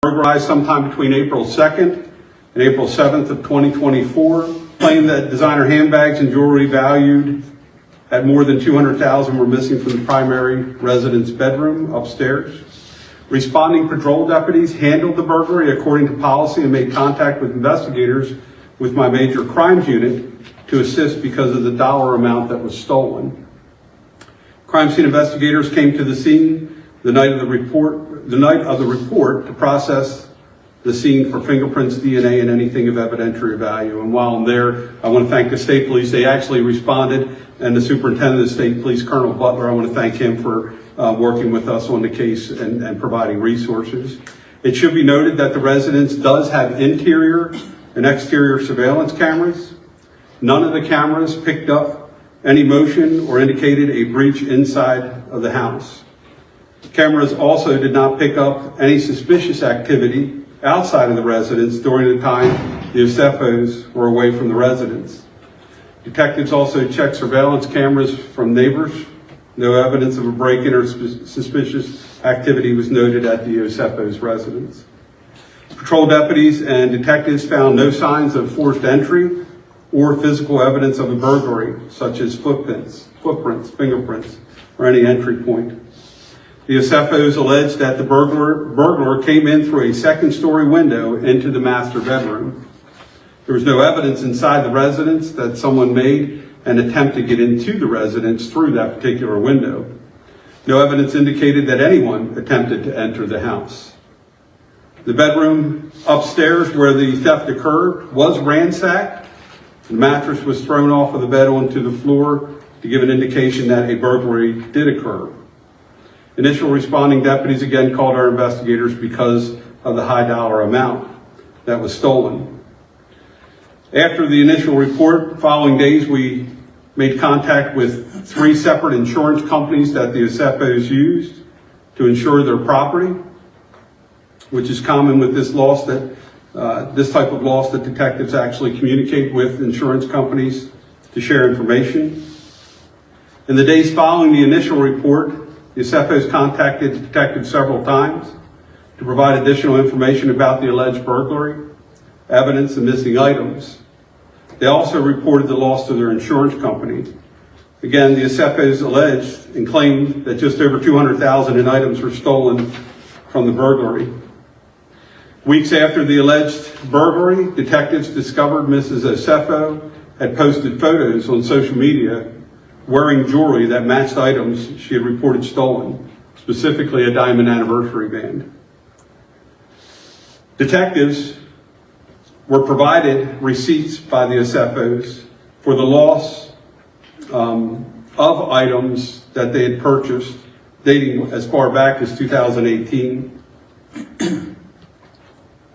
burglarized sometime between April 2nd and April 7th of 2024, claimed that designer handbags and jewelry valued at more than $200,000 were missing from the primary residence bedroom upstairs. Responding patrol deputies handled the burglary according to policy and made contact with investigators with my major crimes unit to assist because of the dollar amount that was stolen. Crime scene investigators came to the scene the night of the report to process the scene for fingerprints, DNA, and anything of evidentiary value. And while I'm there, I want to thank the state police. They actually responded, and the superintendent of the state police, Colonel Butler, I want to thank him for working with us on the case and providing resources. It should be noted that the residence does have interior and exterior surveillance cameras. None of the cameras picked up any motion or indicated a breach inside of the house. Cameras also did not pick up any suspicious activity outside of the residence during the time the OSEFOs were away from the residence. Detectives also checked surveillance cameras from neighbors. No evidence of a break-in or suspicious activity was noted at the OSEFO's residence. Patrol deputies and detectives found no signs of forced entry or physical evidence of a burglary, such as footprints, fingerprints, or any entry point. The OSEFOs alleged that the burglar came in through a second-story window into the master bedroom. There was no evidence inside the residence that someone made an attempt to get into the residence through that particular window. No evidence indicated that anyone attempted to enter the house. The bedroom upstairs where the theft occurred was ransacked. The mattress was thrown off of the bed onto the floor to give an indication that a burglary did occur. Initial responding deputies again called our investigators because of the high dollar amount that was stolen. After the initial report, following days, we made contact with 3 separate insurance companies that the OSEFOs used to insure their property, which is common with this loss this type of loss that detectives actually communicate with insurance companies to share information. In the days following the initial report, the OSEFOs contacted detectives several times to provide additional information about the alleged burglary, evidence, and missing items. They also reported the loss to their insurance company. Again, the OSEFOs alleged and claimed that just over $200,000 in items were stolen from the burglary. Weeks after the alleged burglary, detectives discovered Mrs. OSEFO had posted photos on social media wearing jewelry that matched items she had reported stolen, specifically a diamond anniversary band. Detectives were provided receipts by the OSEFOs for the loss of items that they had purchased dating as far back as 2018.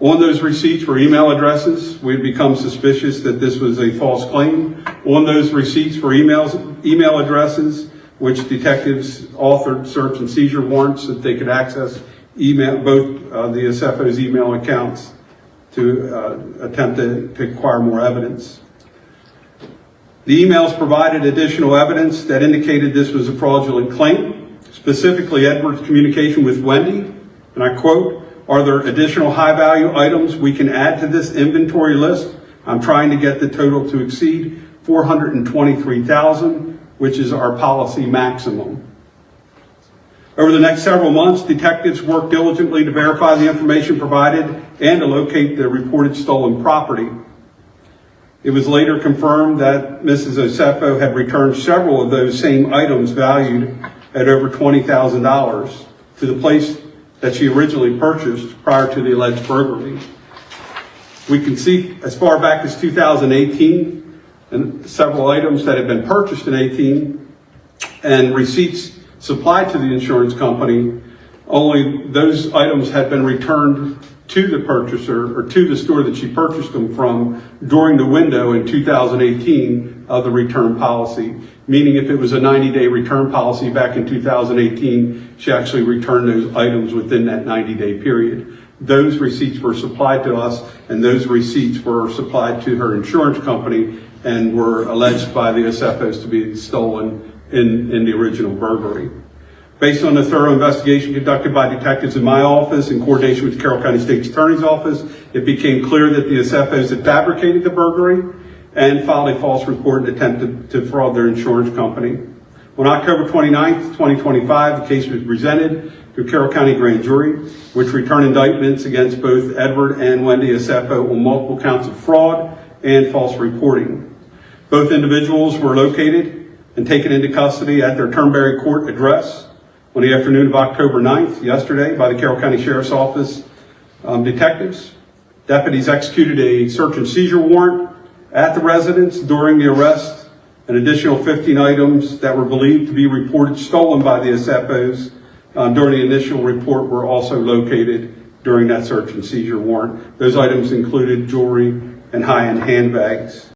On those receipts were email addresses. We had become suspicious that this was a false claim. On those receipts were email addresses, which detectives authored search and seizure warrants so that they could access both the OSEFO's email accounts to attempt to acquire more evidence. The emails provided additional evidence that indicated this was a fraudulent claim, specifically Edward's communication with Wendy, and I quote, "Are there additional high-value items we can add to this inventory list? I'm trying to get the total to exceed $423,000, which is our policy maximum." Over the next several months, detectives worked diligently to verify the information provided and to locate the reported stolen property. It was later confirmed that Mrs. OSEFO had returned several of those same items valued at over $20,000 to the place that she originally purchased prior to the alleged burglary. We can see as far back as 2018 and several items that had been purchased in 18 and receipts supplied to the insurance company, only those items had been returned to the purchaser or to the store that she purchased them from during the window in 2018 of the return policy. Meaning if it was a 90-day return policy back in 2018, she actually returned those items within that 90-day period. Those receipts were supplied to us, and those receipts were supplied to her insurance company and were alleged by the OSEFOs to be stolen in the original burglary. Based on the thorough investigation conducted by detectives in my office in coordination with the Carroll County State's Attorney's Office, it became clear that the OSEFOs had fabricated the burglary and filed a false report and attempted to fraud their insurance company. On October 29th, 2025, the case was presented to a Carroll County grand jury, which returned indictments against both Edward and Wendy OSEFO on multiple counts of fraud and false reporting. Both individuals were located and taken into custody at their Turnberry Court address on the afternoon of October 9th, yesterday, by the Carroll County Sheriff's Office detectives. Deputies executed a search and seizure warrant at the residence during the arrest. An additional 15 items that were believed to be reported stolen by the OSEFOs during the initial report were also located during that search and seizure warrant. Those items included jewelry and high-end handbags.